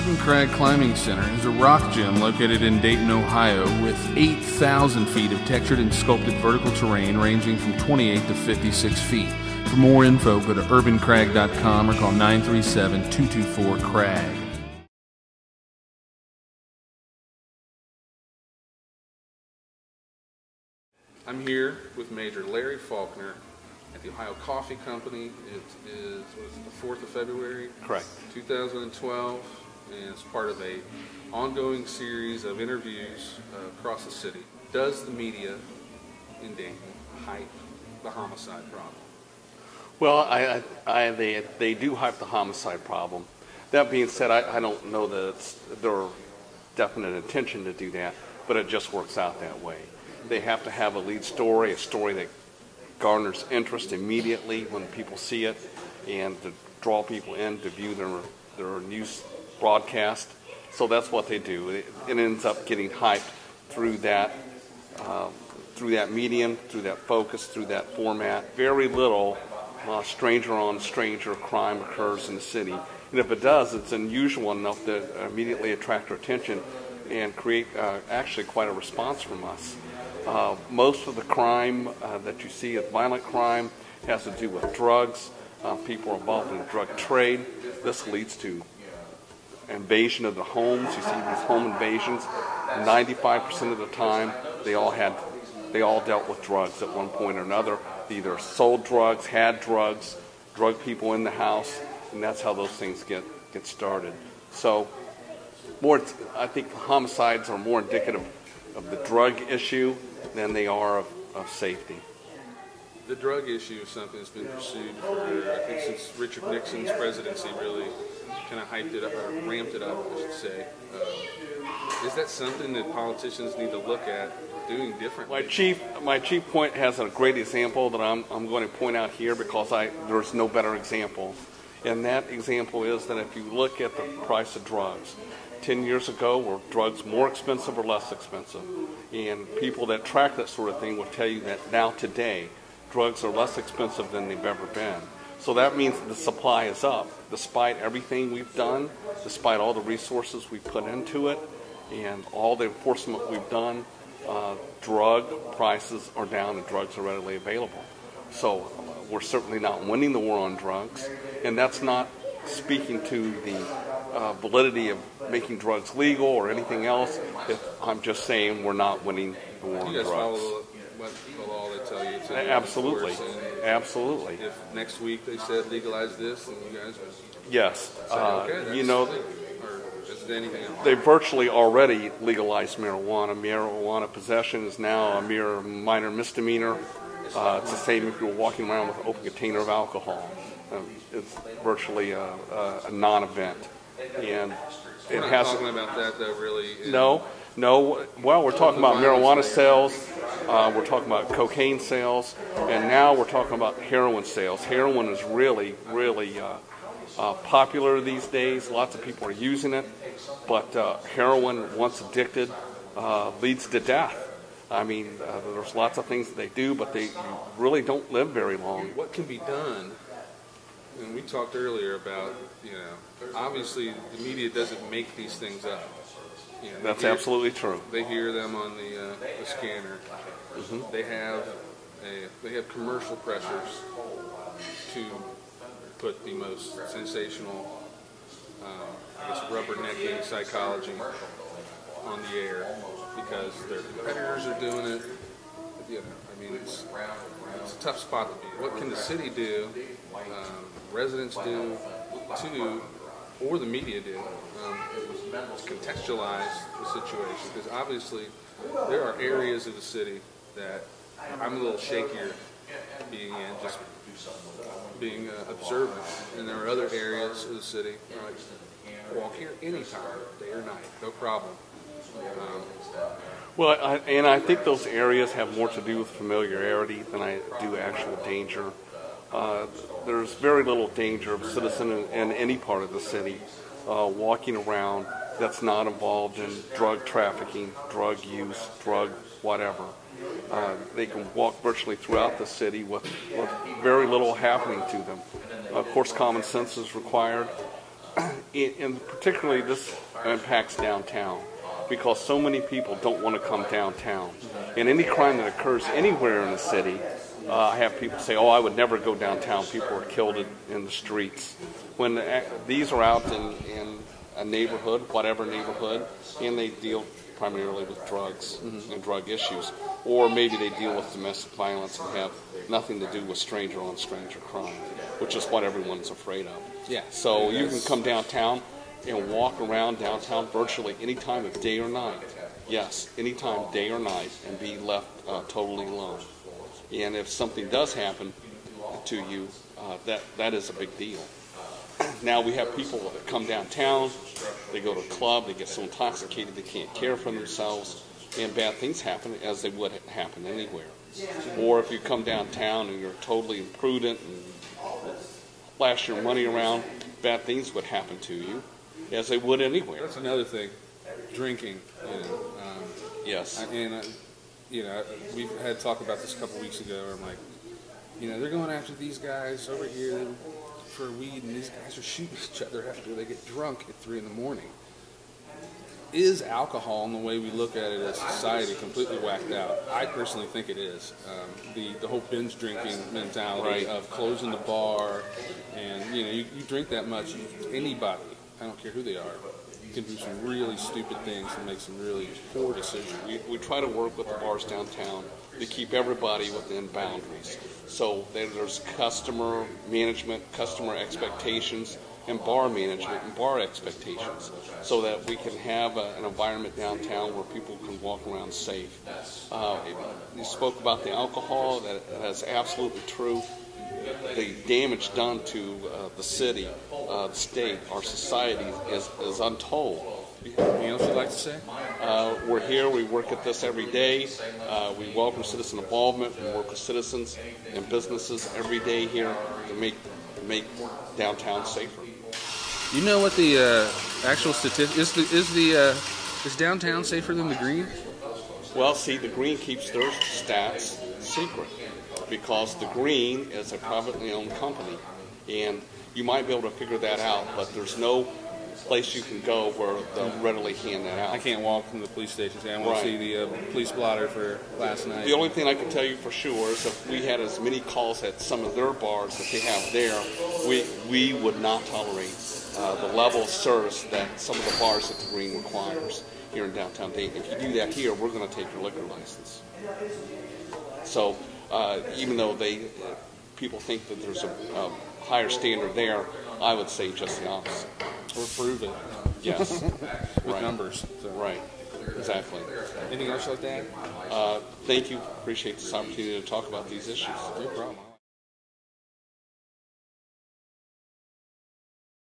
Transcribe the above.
Urban Crag Climbing Center is a rock gym located in Dayton, Ohio, with 8,000 feet of textured and sculpted vertical terrain ranging from 28 to 56 feet. For more info, go to urbancrag.com or call 937-224-CRAG. I'm here with Major Larry Faulkner at the Ohio Coffee Company. It is the 4th of February? Correct. 2012, and it's part of a ongoing series of interviews across the city. Does the media in Dayton hype the homicide problem? Well, they do hype the homicide problem. That being said, I don't know that it's their definite intention to do that, but it just works out that way. They have to have a lead story, a story that garners interest immediately when people see it, and to draw people in to view their news broadcast. So that's what they do. It ends up getting hyped through that medium, through that focus, through that format. Very little stranger-on-stranger crime occurs in the city, and if it does, it's unusual enough to immediately attract our attention and create actually quite a response from us. Most of the crime that you see, violent crime, has to do with drugs. People are involved in the drug trade. This leads to invasion of the homes. You see these home invasions. 95% of the time, they all dealt with drugs at one point or another. They either sold drugs, had drugs, drug people in the house, and that's how those things get started. So, I think homicides are more indicative of the drug issue than they are of safety. The drug issue is something that's been pursued for, I think, since Richard Nixon's presidency, really kind of hyped it up, or ramped it up, I should say. Is that something that politicians need to look at doing differently? My chief point has a great example that I'm going to point out here because there's no better example. And that example is that if you look at the price of drugs, 10 years ago, were drugs more expensive or less expensive? And people that track that sort of thing will tell you that now today, drugs are less expensive than they've ever been. So that means the supply is up. Despite everything we've done, despite all the resources we've put into it, and all the enforcement we've done, drug prices are down and drugs are readily available. So we're certainly not winning the war on drugs, and that's not speaking to the validity of making drugs legal or anything else. I'm just saying we're not winning the war on drugs. You guys follow what the law they tell you to? Absolutely. Absolutely. If next week they said legalize this, then you guys would yes. Say, okay, you know, or is it anything else? They virtually already legalized marijuana. Marijuana possession is now a mere minor misdemeanor. It's the same if you're walking around with an open container of alcohol. It's virtually a non-event. And we're not talking about that, though, really. No. Well, we're talking about marijuana sales. We're talking about cocaine sales, and now we're talking about heroin sales. Heroin is really, really popular these days. Lots of people are using it, but heroin, once addicted, leads to death. I mean, there's lots of things that they do, but you really don't live very long. What can be done? And we talked earlier about, obviously the media doesn't make these things up. That's absolutely true. They hear them on the scanner. Mm-hmm. They have commercial pressures to put the most sensational, rubbernecking psychology on the air because their competitors are doing it. It's a tough spot to be. What can the city do? Residents do, or the media do, to contextualize the situation. Because obviously, there are areas of the city that I'm a little shakier being in, just being observant. And there are other areas of the city where I walk here anytime, day or night, no problem. Well, I think those areas have more to do with familiarity than I do actual danger. There's very little danger of a citizen in any part of the city walking around that's not involved in drug trafficking, drug use, drug whatever. They can walk virtually throughout the city with very little happening to them. Of course, common sense is required, and particularly this impacts downtown because so many people don't want to come downtown. And any crime that occurs anywhere in the city, I have people say, "Oh, I would never go downtown. People are killed in the streets." When these are out in a neighborhood, whatever neighborhood, and they deal primarily with drugs and drug issues, or maybe they deal with domestic violence and have nothing to do with stranger-on-stranger crime, which is what everyone's afraid of. Yeah. So you can come downtown and walk around downtown virtually any time of day or night. Yes, any time, day or night, and be left totally alone. And if something does happen to you, that is a big deal. Now we have people that come downtown, they go to a club, they get so intoxicated they can't care for themselves, and bad things happen as they would happen anywhere. Or if you come downtown and you're totally imprudent and flash your money around, bad things would happen to you as they would anywhere. That's another thing, drinking. Yes. We've had talk about this a couple weeks ago. Where I'm like, they're going after these guys over here for weed, and these guys are shooting each other after they get drunk at 3 a.m. Is alcohol, in the way we look at it as society, completely whacked out? I personally think it is. The whole binge drinking mentality of closing the bar, and you drink that much, anybody, I don't care who they are, can do some really stupid things and make some really poor decisions. We try to work with the bars downtown to keep everybody within boundaries. So there's customer management, customer expectations, and bar management and bar expectations, so that we can have an environment downtown where people can walk around safe. You spoke about the alcohol. That's absolutely true. The damage done to the city, the state, our society is untold. Anything else you'd like to say? We're here. We work at this every day. We welcome citizen involvement. We work with citizens and businesses every day here to make downtown safer. You know what the actual statistic is downtown safer than the Green? Well, see, the Green keeps their stats secret because the Green is a privately owned company, and you might be able to figure that out, but there's no place you can go where they'll readily hand that out. I can't walk from the police station and say I want to see the police blotter for last night. The only thing I can tell you for sure is if we had as many calls at some of their bars that they have there, we would not tolerate the level of service that some of the bars at the Green requires here in downtown Dayton. If you do that here, we're going to take your liquor license. So even though people think that there's a higher standard there, I would say just the opposite. Or prove it. Yes. With numbers. So. Right. Exactly. Anything else like that? Thank you. Appreciate this opportunity to talk about these issues. No problem.